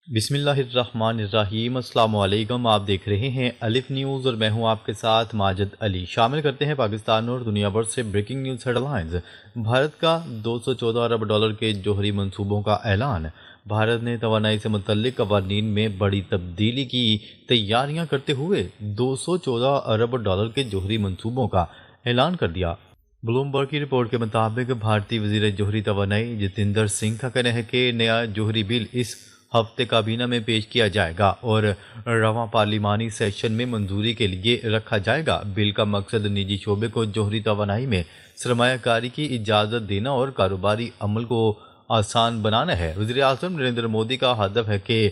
بسم اللہ الرحمن الرحیم۔ السلام علیکم، آپ دیکھ رہے ہیں الف نیوز اور میں ہوں آپ کے ساتھ ماجد علی۔ شامل کرتے ہیں پاکستان اور دنیا بھر سے breaking news headlines. Bharat کا $214 ارب کے جوہری منصوبوں کا اعلان۔ بھارت نے توانائی سے متعلق قوانین میں بڑی تبدیلی کی تیاریاں کرتے ہوئے $214 ارب کے جوہری منصوبوں کا اعلان کر دیا۔ بلومبرگ کی رپورٹ کے مطابق بھارتی وزیر جوہری توانائی جتیندر سنگھ کا کہنا ہے کہ نیا جوہری بل اس ہفتے کابینہ میں پیش کیا جائے گا اور رواں پارلیمانی سیشن میں منظوری کے لیے رکھا جائے گا۔ بل کا مقصد نجی شعبے کو جوہری توانائی میں سرمایہ کاری کی اجازت دینا اور کاروباری عمل کو آسان بنانا ہے۔ وزیر اعظم نریندر مودی کا ہدف ہے کہ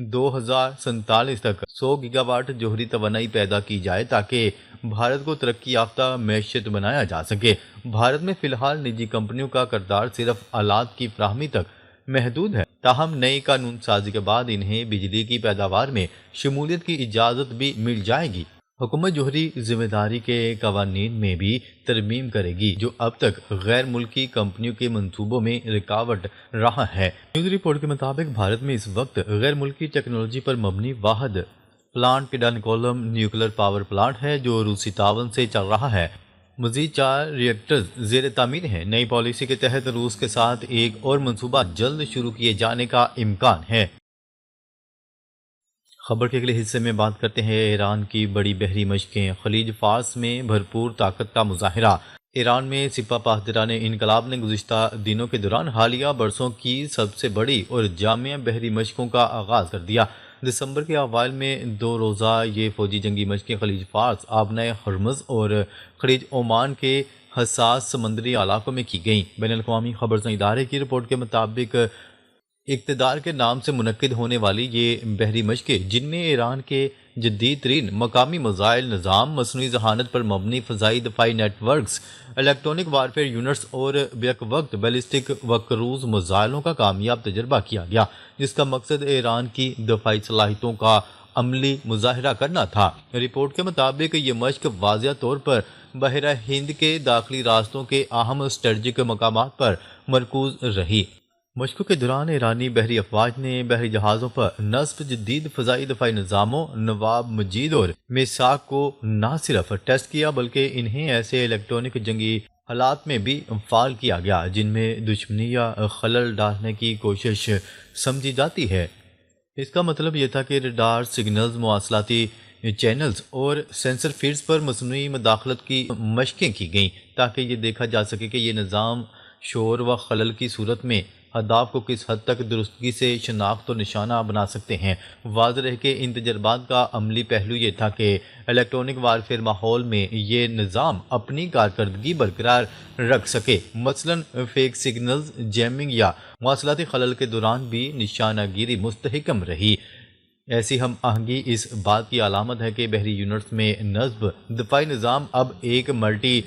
2047 تک 100 گیگا واٹ جوہری توانائی پیدا کی جائے تاکہ بھارت کو ترقی یافتہ معیشت بنایا جا سکے۔ بھارت میں فی الحال نجی کمپنیوں کا کردار صرف آلات کی فراہمی تک محدود ہے، تاہم نئی قانون سازی کے بعد انہیں بجلی کی پیداوار میں شمولیت کی اجازت بھی مل جائے گی۔ حکومت جوہری ذمہ داری کے قوانین میں بھی ترمیم کرے گی جو اب تک غیر ملکی کمپنیوں کے منصوبوں میں رکاوٹ رہا ہے۔ نیوز رپورٹ کے مطابق بھارت میں اس وقت غیر ملکی ٹیکنالوجی پر مبنی واحد پلانٹ کڈانکولم نیوکلیر پاور پلانٹ ہے جو روسی تعاون سے چل رہا ہے۔ مزید 4 ریئیکٹرز زیر تعمیر ہیں۔ نئی پالیسی کے تحت روس کے ساتھ ایک اور منصوبہ جلد شروع کیے جانے کا امکان ہے۔ خبر کے اگلے حصے میں بات کرتے ہیں ایران کی بڑی بحری مشقیں، خلیج فارس میں بھرپور طاقت کا مظاہرہ۔ ایران میں سپاہ پاسداران انقلاب نے گزشتہ دنوں کے دوران حالیہ برسوں کی سب سے بڑی اور جامع بحری مشقوں کا آغاز کر دیا۔ دسمبر کے اوائل میں 2 روزہ یہ فوجی جنگی مشقیں خلیج فارس، آبنائے ہرمز اور خلیج عمان کے حساس سمندری علاقوں میں کی گئیں۔ بین الاقوامی خبر رساں ادارے کی رپورٹ کے مطابق اقتدار کے نام سے منعقد ہونے والی یہ بحری مشقیں، جن میں ایران کے جدید ترین مقامی میزائل نظام، مصنوعی ذہانت پر مبنی فضائی دفاعی networks, electronic warfare units اور بیک وقت بیلسٹک و کروز میزائلوں کا کامیاب تجربہ کیا گیا، جس کا مقصد ایران کی دفاعی صلاحیتوں کا عملی مظاہرہ کرنا تھا۔ رپورٹ کے مطابق یہ مشق واضح طور پر بحیرہ ہند کے داخلی راستوں کے اہم اسٹریٹجک مقامات پر مرکوز رہی۔ مشقوں کے دوران ایرانی بحری افواج نے بحری جہازوں پر نصب جدید فضائی دفاعی نظاموں نواب مجید اور میثاق کو نہ صرف ٹیسٹ کیا بلکہ انہیں ایسے الیکٹرونک جنگی حالات میں بھی فعال کیا گیا جن میں دشمنی یا خلل ڈالنے کی کوشش سمجھی جاتی ہے۔ اس کا مطلب یہ تھا کہ ریڈار سگنلز، مواصلاتی چینلز اور سینسر فیڈز پر مصنوعی مداخلت کی مشقیں کی گئیں تاکہ یہ دیکھا جا سکے کہ یہ نظام شور و خلل کی صورت میں اہداف کو کس حد تک درستگی سے شناخت و نشانہ بنا سکتے ہیں۔ واضح ہے کہ ان تجربات کا عملی پہلو یہ تھا کہ الیکٹرونک وارفیئر ماحول میں یہ نظام اپنی کارکردگی برقرار رکھ سکے، مثلاً فیک سگنلز، جیمنگ یا مواصلاتی خلل کے دوران بھی نشانہ گیری مستحکم رہی۔ ایسی ہم آہنگی اس بات کی علامت ہے کہ بحری یونٹس میں نصب دفاعی نظام اب ایک ملٹی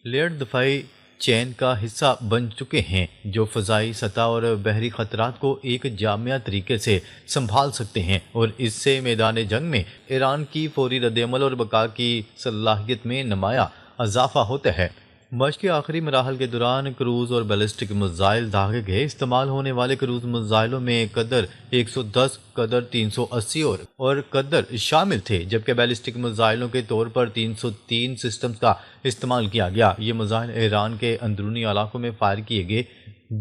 لیئرڈ دفاعی چین کا حصہ بن چکے ہیں جو فضائی سطح اور بحری خطرات کو ایک جامع طریقے سے سنبھال سکتے ہیں، اور اس سے میدان جنگ میں ایران کی فوری رد عمل اور بقا کی صلاحیت میں نمایاں اضافہ ہوتا ہے۔ مشق کے آخری مراحل کے دوران کروز اور بیلسٹک میزائل داغے گئے۔ استعمال ہونے والے کروز میزائلوں میں قدر 110، قدر 380 اور قدر شامل تھے، جبکہ بیلسٹک میزائلوں کے طور پر 303 سسٹمز کا استعمال کیا گیا۔ یہ میزائل ایران کے اندرونی علاقوں میں فائر کیے گئے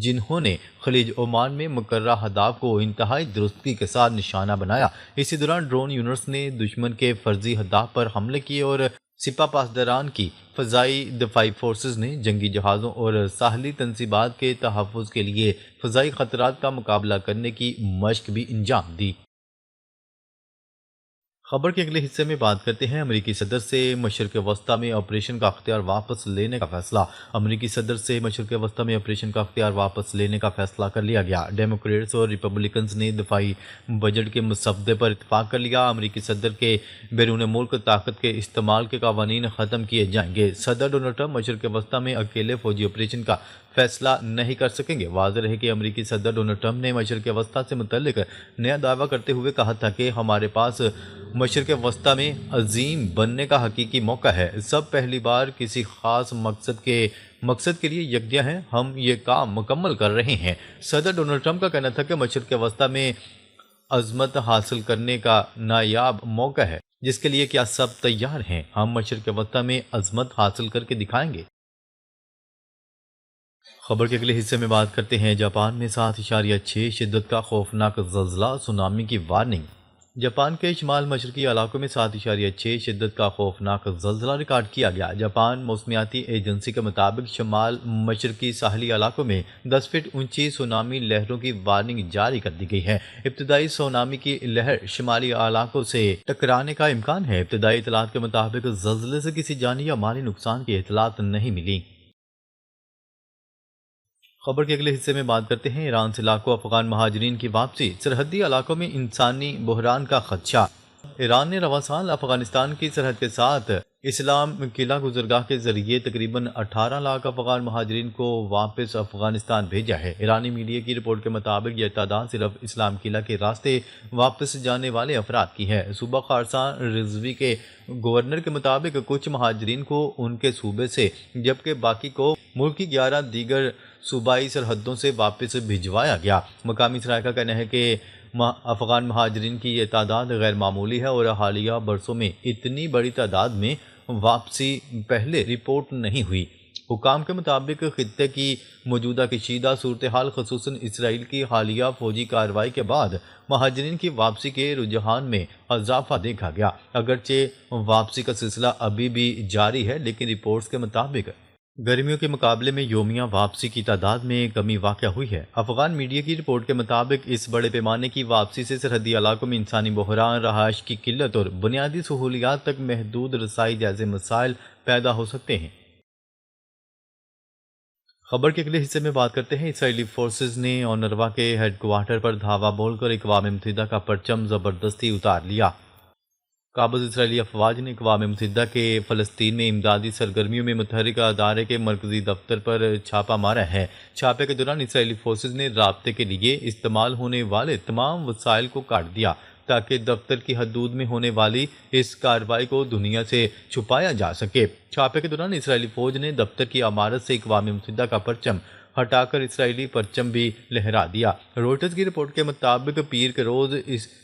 جنہوں نے خلیج عمان میں مقررہ اہداف کو انتہائی درستگی کے ساتھ نشانہ بنایا۔ اسی دوران ڈرون یونٹس نے دشمن کے فرضی اہداف پر حملے کیے اور سپاہ پاسداران کی فضائی دفاعی فورسز نے جنگی جہازوں اور ساحلی تنصیبات کے تحفظ کے لیے فضائی خطرات کا مقابلہ کرنے کی مشق بھی انجام دی۔ خبر کے اگلے حصے میں بات کرتے ہیں امریکی صدر سے مشرق وسطیٰ میں آپریشن کا اختیار واپس لینے کا فیصلہ۔ امریکی صدر سے مشرق وسطیٰ میں آپریشن کا اختیار واپس لینے کا فیصلہ کر لیا گیا۔ ڈیموکریٹس اور ریپبلکنز نے دفاعی بجٹ کے مسودے پر اتفاق کر لیا۔ امریکی صدر کے بیرون ملک طاقت کے استعمال کے قوانین ختم کیے جائیں گے۔ صدر ڈونلڈ ٹرمپ مشرق وسطیٰ میں اکیلے فوجی آپریشن کا فیصلہ نہیں کر سکیں گے۔ واضح رہے کہ امریکی صدر ڈونلڈ ٹرمپ نے مشرق وسطیٰ سے متعلق نیا دعویٰ کرتے ہوئے کہا تھا کہ ہمارے پاس مشرق وسطیٰ میں عظیم بننے کا حقیقی موقع ہے۔ سب پہلی بار کسی خاص مقصد کے لیے یکجا ہیں، ہم یہ کام مکمل کر رہے ہیں۔ صدر ڈونلڈ ٹرمپ کا کہنا تھا کہ مشرق وسطیٰ میں عظمت حاصل کرنے کا نایاب موقع ہے، جس کے لیے کیا سب تیار ہیں؟ ہم مشرق وسطیٰ میں عظمت حاصل کر کے دکھائیں گے۔ خبر کے اگلے حصے میں بات کرتے ہیں جاپان میں 7.6 شدت کا خوفناک زلزلہ، سونامی کی وارننگ۔ جاپان کے شمال مشرقی علاقوں میں 7.6 شدت کا خوفناک زلزلہ ریکارڈ کیا گیا۔ جاپان موسمیاتی ایجنسی کے مطابق شمال مشرقی ساحلی علاقوں میں 10 فٹ اونچی سونامی لہروں کی وارننگ جاری کر دی گئی ہے۔ ابتدائی سونامی کی لہر شمالی علاقوں سے ٹکرانے کا امکان ہے۔ ابتدائی اطلاعات کے مطابق زلزلے سے کسی جانی یا مالی نقصان کی اطلاعات نہیں ملی۔ خبر کے اگلے حصے میں بات کرتے ہیں ایران سے لاکھوں افغان مہاجرین کی واپسی، سرحدی علاقوں میں انسانی بحران کا خدشہ۔ ایران نے رواں سال افغانستان کی سرحد کے ساتھ اسلام قلعہ گزرگاہ کے ذریعے تقریباً 18 لاکھ افغان مہاجرین کو واپس افغانستان بھیجا ہے۔ ایرانی میڈیا کی رپورٹ کے مطابق یہ تعداد صرف اسلام قلعہ کے راستے واپس جانے والے افراد کی ہے۔ صوبہ خراسان رضوی کے گورنر کے مطابق کچھ مہاجرین کو ان کے صوبے سے جبکہ باقی کو ملک کی 11 دیگر صوبائی سرحدوں سے واپس بھجوایا گیا۔ مقامی سرائے کا کہنا ہے کہ افغان مہاجرین کی یہ تعداد غیر معمولی ہے اور حالیہ برسوں میں اتنی بڑی تعداد میں واپسی پہلے رپورٹ نہیں ہوئی۔ حکام کے مطابق خطے کی موجودہ کشیدہ صورتحال خصوصاً اسرائیل کی حالیہ فوجی کارروائی کے بعد مہاجرین کی واپسی کے رجحان میں اضافہ دیکھا گیا۔ اگرچہ واپسی کا سلسلہ ابھی بھی جاری ہے، لیکن رپورٹس کے مطابق گرمیوں کے مقابلے میں یومیہ واپسی کی تعداد میں کمی واقع ہوئی ہے۔ افغان میڈیا کی رپورٹ کے مطابق اس بڑے پیمانے کی واپسی سے سرحدی علاقوں میں انسانی بحران، رہائش کی قلت اور بنیادی سہولیات تک محدود رسائی جیسے مسائل پیدا ہو سکتے ہیں۔ خبر کے اگلے حصے میں بات کرتے ہیں اسرائیلی فورسز نے اونروا کے ہیڈ کوارٹر پر دھاوا بول کر اقوام متحدہ کا پرچم زبردستی اتار لیا۔ قابض اسرائیلی افواج نے اقوام متحدہ کے فلسطین میں امدادی سرگرمیوں میں متحرک ادارے کے مرکزی دفتر پر چھاپہ مارا ہے۔ چھاپے کے دوران اسرائیلی فورسز نے رابطے کے لیے استعمال ہونے والے تمام وسائل کو کاٹ دیا تاکہ دفتر کی حدود میں ہونے والی اس کارروائی کو دنیا سے چھپایا جا سکے۔ چھاپے کے دوران اسرائیلی فوج نے دفتر کی عمارت سے اقوام متحدہ کا پرچم ہٹا کر اسرائیلی پرچم بھی لہرا دیا۔ روئٹرز کی رپورٹ کے مطابق پیر کے روز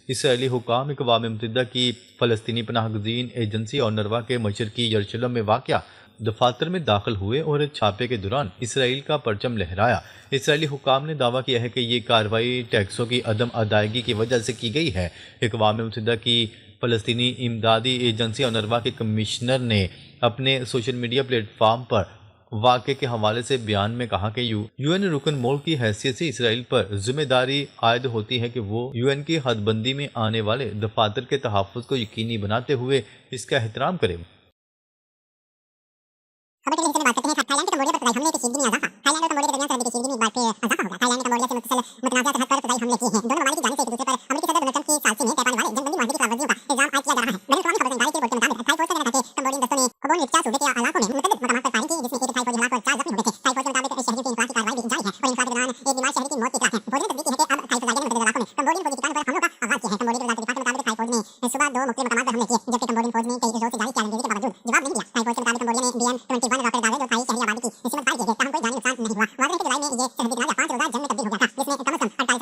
اسرائیلی حکام اقوام متحدہ کی فلسطینی پناہ گزین ایجنسی اونروا کے مشرقی یروشلم میں واقع دفاتر میں داخل ہوئے اور چھاپے کے دوران اسرائیل کا پرچم لہرایا۔ اسرائیلی حکام نے دعویٰ کیا ہے کہ یہ کارروائی ٹیکسوں کی عدم ادائیگی کی وجہ سے کی گئی ہے۔ اقوام متحدہ کی فلسطینی امدادی ایجنسی اونروا کے کمشنر نے اپنے سوشل میڈیا پلیٹ فارم پر واقعے کے حوالے سے بیان میں کہا کہ یو این رکن ملک کی حیثیت سے اسرائیل پر ذمہ داری عائد ہوتی ہے کہ وہ یو این کی حد بندی میں آنے والے دفاتر کے تحفظ کو یقینی بناتے ہوئے اس کا احترام کرے۔ خبر کے حصے میں بات کرتے ہیں تھائی لینڈ کے کمبوڈیا پر فضائی حملے کی کشیدگی میں اضافہ۔ تھائی لینڈ اور کمبوڈیا کے درمیان سرحدی کشیدگی میں ایک بار پھر اضافہ ہو گیا۔ تھائی لینڈ نے کمبوڈیا سے متصل متنازع سرحد پر فضائی حملے کیے ہیں۔ دونوں ممالک کی جانب سے ایک دوسرے پر امریکی صدر ڈونلڈ ٹرمپ کی ثالثی میں طے پانے والے جنگ بندی معاہدے کی خلاف ورزیوں کا الزام عائد کیا جا رہا ہے۔ بین الاقوامی خبر رسانی کی رپورٹ کے مطابق تھائی فوج کا کہنا تھا کہ کمبوڈین دستوں نے کھوبون ریپچا صوبے کے علاقوں میں متعدد مقامات پر فائرنگ کی، جس میں ایک تھائی فوجی ہلاک اور 4 زخمی ہوئے تھے۔ تھائی فوج کے مطابق شہریوں کے انفاق کی کارروائی بھی جاری ہے اور انفاق کے دوران ایک بیمار شہری کی موت کی اطلاع ہے۔ فوج نے تصدیق کی ہے کہ اب تھائی فضائیہ نے متعدد علاقوں میں کمبوڈین فوجی ٹھکانوں پر حملوں کا آغاز کیا ہے۔ کمبوڈیا کی وزارت دفاع کے مطابق تھائی فوج نے صبح 2 مختلف مقامات پر حملے کیے، جبکہ کمبوڈین فوج نے کئی زور سے جاری چیلنجوں کے باوجود جواب نہیں دیا۔ تھائی فوج کے مطابق کمبوڈیا نے BM-21 راکٹ ڈالے جو تھائی شہری آبادی کی نسبت فائر کیے گئے، تاہم کوئی جانی نقصان نہیں ہوا۔ واضح ہے کہ جولائی میں یہ سرحدی تنازع 5 روزہ جنگ میں تبدیل ہو گیا تھا، جس میں کم از کم